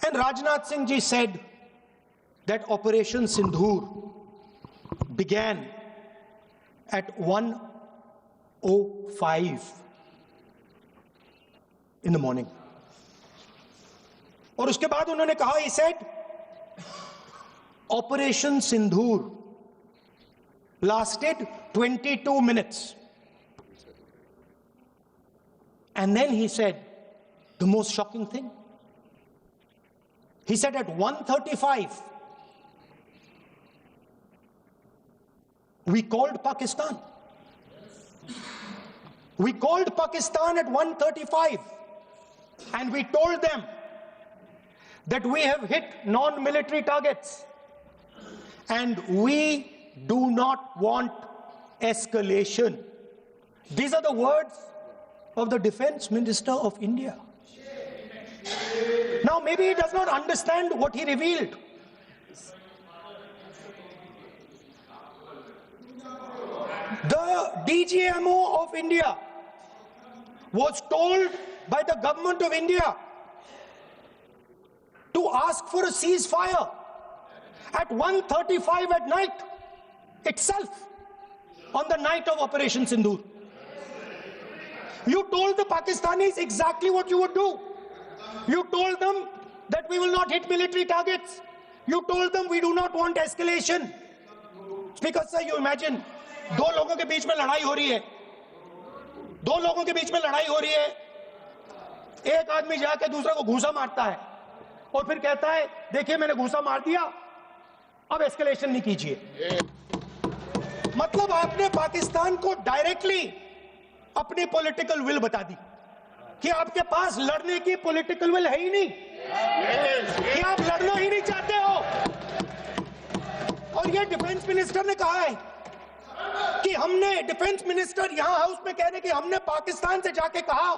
And Rajnath Singh ji said that Operation Sindhur began at 1:05 in the morning. और उसके बाद उन्होंने कहा, he said, Operation Sindhur lasted 22 minutes. And then he said the most shocking thing. He said at 1:35, we called Pakistan. We called Pakistan at 1:35 and we told them that we have hit non-military targets and we do not want escalation. These are the words of the Defense Minister of India. Now maybe he does not understand what he revealed. The DGMO of India was told by the government of India to ask for a ceasefire at 1:35 at night itself, on the night of Operation Sindhur. You told the Pakistanis exactly what you would do. You told them that we will not hit military targets. You told them we do not want escalation. Speaker sir, you imagine, दो लोगों के बीच में लड़ाई हो रही है, दो लोगों के बीच में लड़ाई हो रही है, एक आदमी जाके दूसरे को घूंसा मारता है और फिर कहता है देखिए मैंने घूंसा मार दिया, अब एस्केलेशन नहीं कीजिए. मतलब आपने पाकिस्तान को डायरेक्टली अपनी पॉलिटिकल विल बता दी कि आपके पास लड़ने की पॉलिटिकल विल है ही नहीं, कि आप लड़ना ही नहीं चाहते हो. और ये डिफेंस मिनिस्टर ने कहा है कि हमने, डिफेंस मिनिस्टर यहां हाउस में कह रहे कि हमने पाकिस्तान से जाके कहा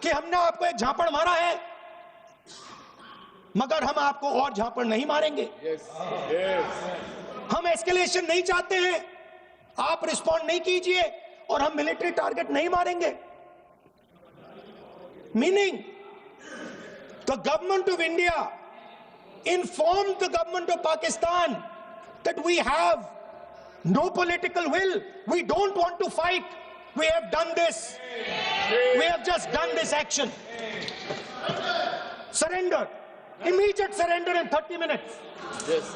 कि हमने आपको एक झापड़ मारा है मगर हम आपको और झापड़ नहीं मारेंगे. हम एस्केलेशन नहीं चाहते हैं, आप रिस्पॉन्ड नहीं कीजिए और हम मिलिट्री टारगेट नहीं मारेंगे. Meaning the government of India informed the government of Pakistan that we have no political will, we don't want to fight, we have done this, we have just done this action. Surrender, immediate surrender in 30 minutes. Yes.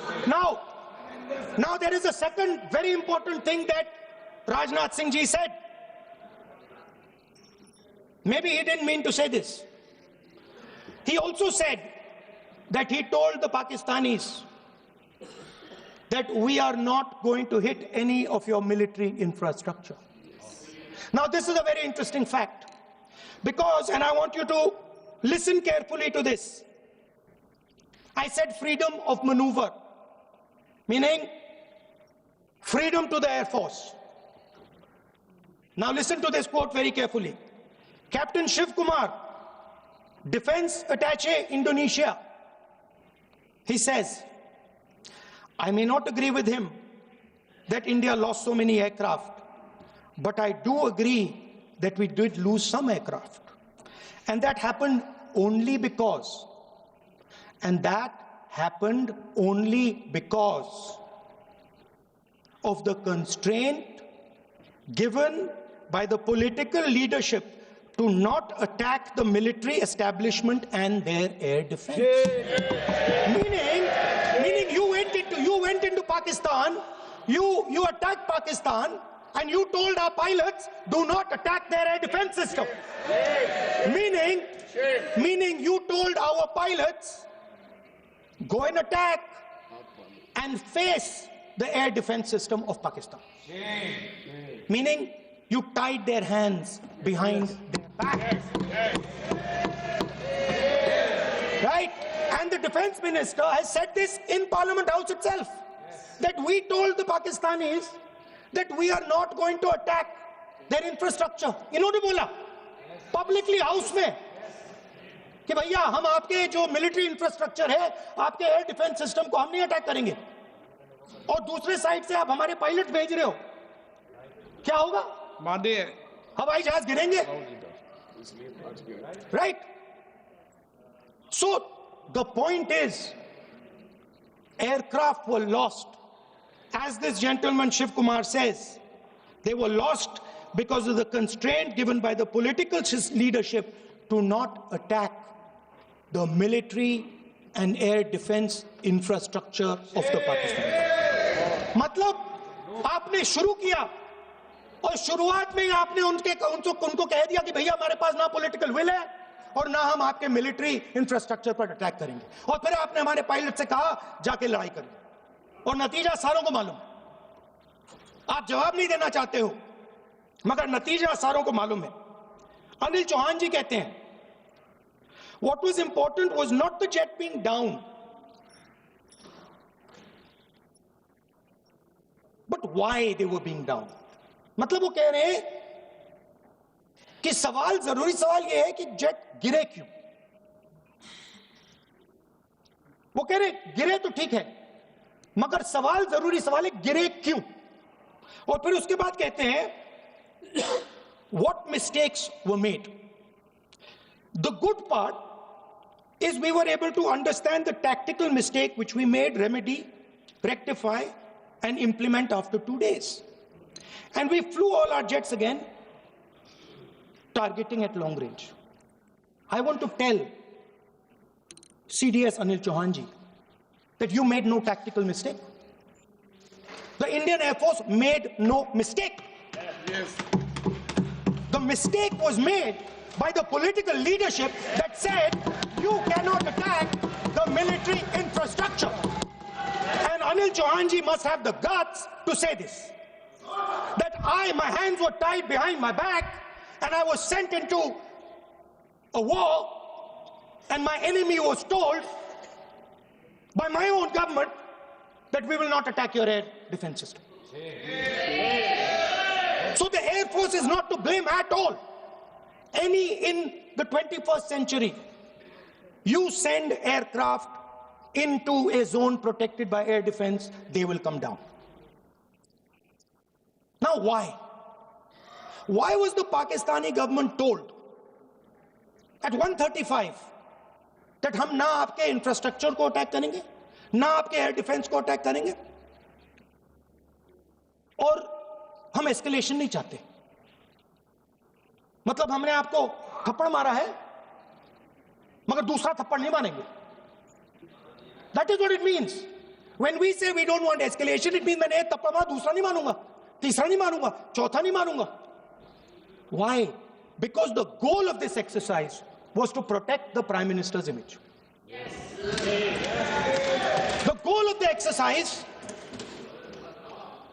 Now there is a second very important thing that Rajnath Singh ji said. Maybe he didn't mean to say this. He also said that he told the Pakistanis that we are not going to hit any of your military infrastructure. Now this is a very interesting fact because, and I want you to listen carefully to this. I said freedom of maneuver, meaning freedom to the Air Force. Now listen to this quote very carefully. Captain Shiv Kumar, Defense Attaché, Indonesia, he says, I may not agree with him that India lost so many aircraft, but I do agree that we did lose some aircraft. And that happened only because, of the constraint given by the political leadership to not attack the military establishment and their air defense. Meaning you went into Pakistan, you attacked Pakistan, and you told our pilots, do not attack their air defense system. Meaning you told our pilots, go and attack and face the air defense system of Pakistan. Meaning you tied their hands behind their back. Right? And the defense minister has said this in Parliament House itself, that we told the Pakistanis that we are not going to attack their infrastructure. इन्होंने बोला publicly house में कि भैया हम आपके जो military infrastructure है, आपके air defense system को हम नहीं अटैक करेंगे. और दूसरे साइड से आप हमारे पायलट भेज रहे हो, क्या होगा? हवाई जहाज गिरेंगे. Right? So The point is, aircraft were lost. As this gentleman Shiv Kumar says, they were lost because of the constraint given by the political leadership to not attack the military and air defense infrastructure of the Pakistan. मतलब आपने शुरू किया और शुरुआत में ही आपने उनको कह दिया कि भैया हमारे पास ना पॉलिटिकल विल है और ना हम आपके मिलिट्री इंफ्रास्ट्रक्चर पर अटैक करेंगे, और फिर आपने हमारे पायलट से कहा जाके लड़ाई करिए, और नतीजा सारों को मालूम। आप जवाब नहीं देना चाहते हो, मगर नतीजा सारों को मालूम है। अनिल चौहान जी कहते हैं, what was important was not the jet being down, but why they were being down. मतलब वो कह रहे हैं कि सवाल, जरूरी सवाल ये है कि जेट गिरे क्यों। वो कह रहे गिरे तो ठीक है, मगर सवाल, जरूरी सवाल है गिरे क्यों। और फिर उसके बाद कहते हैं what mistakes were made. The good part is we were able to understand the tactical mistake which we made, remedy, rectify and implement after 2 days. And we flew all our jets again, targeting at long range. I want to tell CDS Anil Chauhan ji that you made no tactical mistake. The Indian Air Force made no mistake. Yes. The mistake was made by the political leadership that said you cannot attack the military infrastructure. And Anil Chauhan ji must have the guts to say this. That my hands were tied behind my back and I was sent into a war, and my enemy was told by my own government that we will not attack your air defense system. So the Air Force is not to blame at all. In the 21st century, you send aircraft into a zone protected by air defense, they will come down. Now why? Why was the Pakistani government told at 1:35 that हम ना आपके infrastructure को attack करेंगे, ना आपके air defence को attack करेंगे, और हम एस्केलेशन नहीं चाहते? मतलब हमने आपको थप्पड़ मारा है मगर दूसरा थप्पड़ नहीं मारेंगे. That is what it means. When we say we don't want escalation, it means मैंने एक थप्पड़ मारा, दूसरा नहीं मारूंगा, तीसरा नहीं मारूंगा, चौथा नहीं मारूंगा. Why? Because the goal of this exercise was to protect the Prime Minister's image. Yes. The goal of the exercise,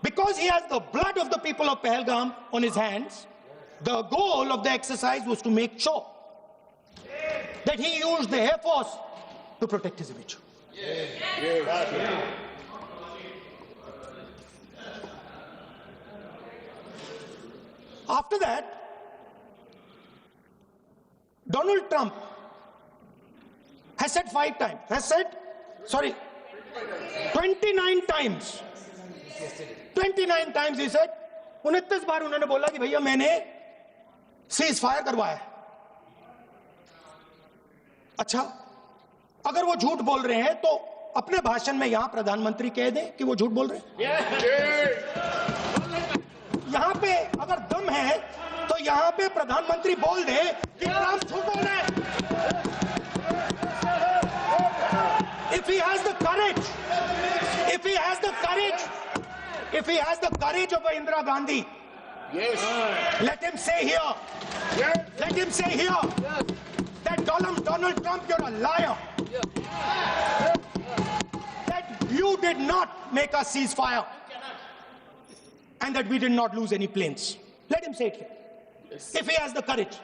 because he has the blood of the people of Pahalgam on his hands, the goal of the exercise was to make sure that he used the Air Force to protect his image. Yes. Yes. After that, Donald Trump has said 29 times. 29 times he said, 29 बार उन्होंने बोला कि भैया मैंने cease fire करवाया. अच्छा, अगर वो झूठ बोल रहे हैं तो अपने भाषण में यहां प्रधानमंत्री कह दें कि वो झूठ बोल रहे हैं. यहां पे अगर दम है तो यहां पे प्रधानमंत्री बोल दे कि ट्रंप झूठ बोल रहे हैं. If he has the courage, if he has the courage of Indira Gandhi, yes, let him say here, yes, let him say here, yes, that Donald Trump, you're a liar, yes, that you did not make a ceasefire, and that we did not lose any planes. Let him say it here. Yes. If he has the courage.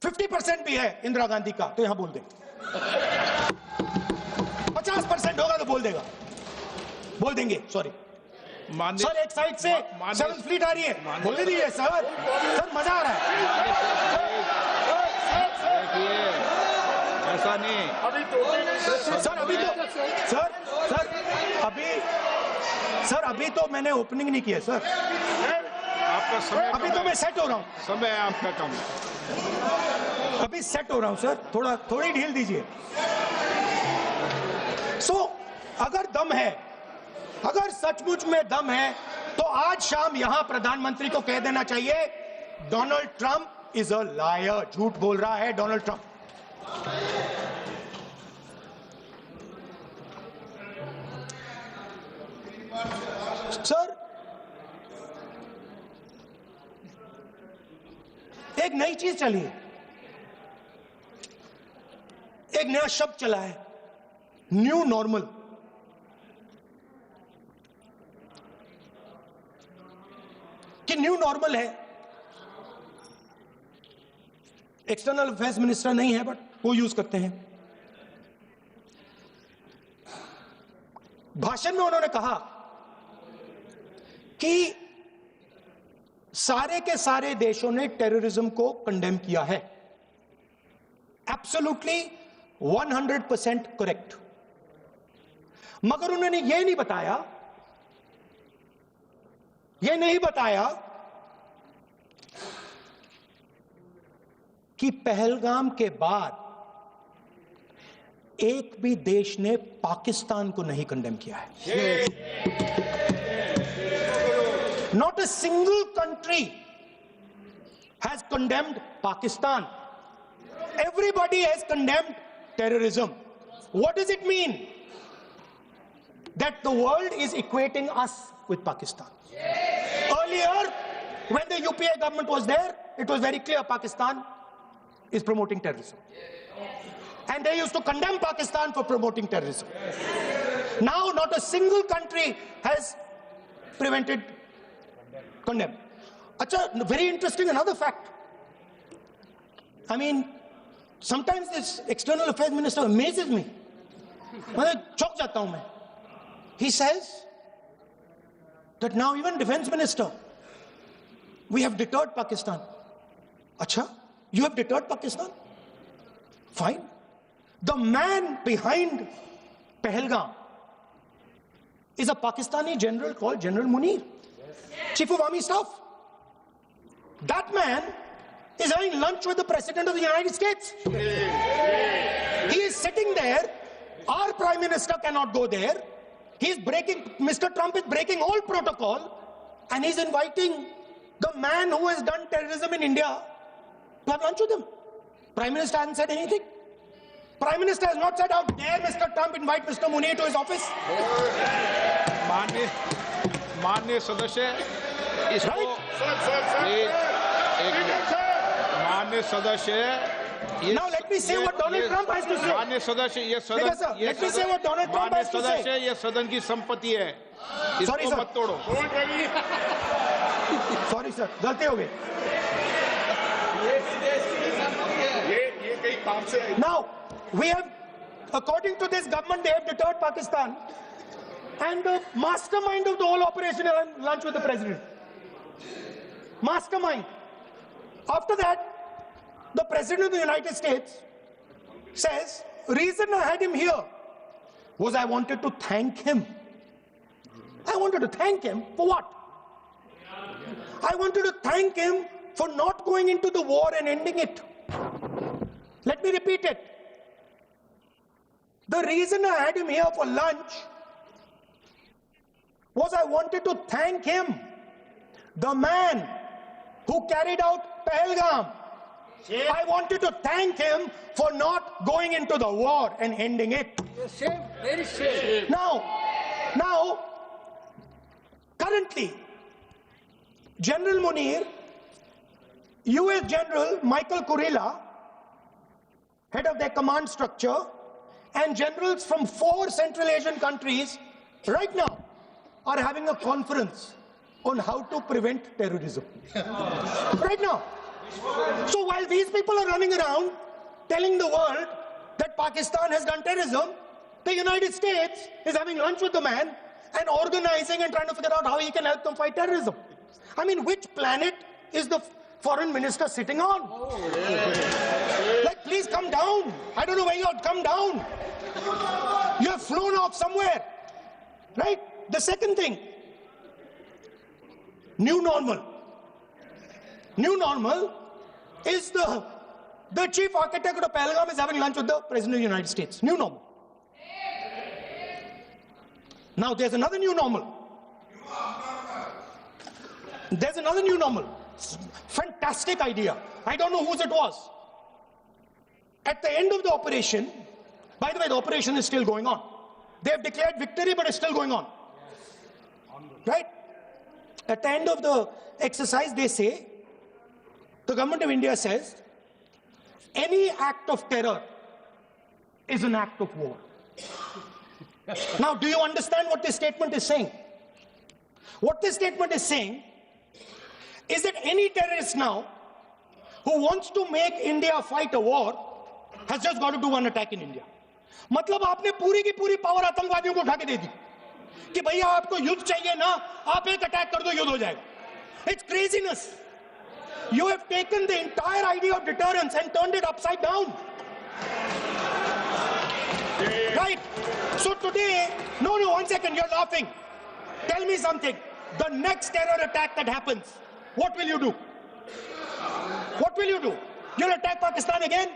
50% भी है इंदिरा गांधी का तो यहां बोल दे. 50% होगा तो बोल देगा, बोल देंगे. सॉरी सर, एक साइड से 7th फ्लीट आ रही है, बोल दीजिए सर. सर मजा आ रहा है. ऐसा नहीं सर. अभी तो मैंने ओपनिंग नहीं किया सर. आपका समय अभी तो मैं सेट हो रहा हूं. समय आपका कम. अभी सेट हो रहा हूं सर, थोड़ी ढील दीजिए। अगर दम है, अगर सचमुच में दम है, तो आज शाम यहां प्रधानमंत्री को कह देना चाहिए, Donald Trump is a liar, झूठ बोल रहा है डोनाल्ड ट्रंप। सर, एक नई चीज चली है, एक नया शब्द चला है, न्यू नॉर्मल। कि न्यू नॉर्मल है, एक्सटर्नल अफेयर्स मिनिस्टर नहीं है बट वो यूज करते हैं। भाषण में उन्होंने कहा कि सारे के सारे देशों ने टेररिज्म को कंडेम किया है। Absolutely 100% correct. मगर उन्होंने यह नहीं बताया कि पहलगाम के बाद एक भी देश ने पाकिस्तान को नहीं कंडेम किया है। Not a single country has condemned Pakistan. Everybody has condemned terrorism. What does it mean? That the world is equating us with Pakistan. Earlier, when the UPA government was there, it was very clear Pakistan is promoting terrorism. And they used to condemn Pakistan for promoting terrorism. Now, not a single country has condemned. Acha, very interesting, another fact. I mean, sometimes this external affairs minister amazes me. चौंक जाता हूं मैं. He says that now even defense minister, we have deterred Pakistan. Acha, you have deterred Pakistan? Fine. The man behind Pahalgam is a Pakistani general called General Munir, Chief of Army Staff. That man is having lunch with the President of the United States. He is sitting there. Our Prime Minister cannot go there. Mr. Trump is breaking all protocol, and he's inviting the man who has done terrorism in India to have lunch with him. Prime Minister hasn't said anything. Prime Minister has not said, how dare Mr. Trump invite Mr. Munir to his office? माननीय सदस्य, इसको माननीय सदस्य, now let me say what Donald Trump has to say. माननीय सदस्य, ये सदन, let me say what Donald Trump has to say. सदस्य, ये सदन की संपत्ति है, Sorry, इसको sir. मत तोड़ो। Sorry sir, गलती हो गई। Now, we have, according to this government, they have deterred Pakistan, and the mastermind of the whole operation had lunch with the president. Mastermind. After that, the President of the United States says, reason I had him here was I wanted to thank him. I wanted to thank him for what? I wanted to thank him for not going into the war and ending it. Let me repeat it. The reason I had him here for lunch was I wanted to thank him, the man who carried out Pahalgam. I wanted to thank him for not going into the war and ending it. Shame, very shame. Now, currently, General Munir, US General Michael Kurilla, head of their command structure, and generals from 4 Central Asian countries right now are having a conference on how to prevent terrorism. Right now. So while these people are running around telling the world that Pakistan has done terrorism, the United States is having lunch with the man and organizing and trying to figure out how he can help them fight terrorism. I mean, which planet is the foreign minister sitting on? Like, please come down. I don't know where you are. Come down. You have flown off somewhere. Right? The second thing, new normal. New normal is the The chief architect of Pahalgam is having lunch with the President of the United States. New normal. Now there's another new normal. There's another new normal. Fantastic idea. I don't know whose it was. At the end of the operation, by the way, the operation is still going on. They have declared victory, but it's still going on. Right? At the end of the exercise, they say, the government of India says, any act of terror is an act of war. Now, do you understand what this statement is saying? What this statement is saying is that any terrorist now who wants to make India fight a war has just got to do one attack in India. मतलब आपने पूरी की पूरी power आतंकवादियों को उठा के दे दी कि भैया आपको युद्ध चाहिए ना, आप एक अटैक कर दो, युद्ध हो जाएगा. It's craziness. You have taken the entire idea of deterrence and turned it upside down. Right? So today, no, one second, you're laughing. Tell me something. The next terror attack that happens, what will you do? What will you do? You'll attack Pakistan again?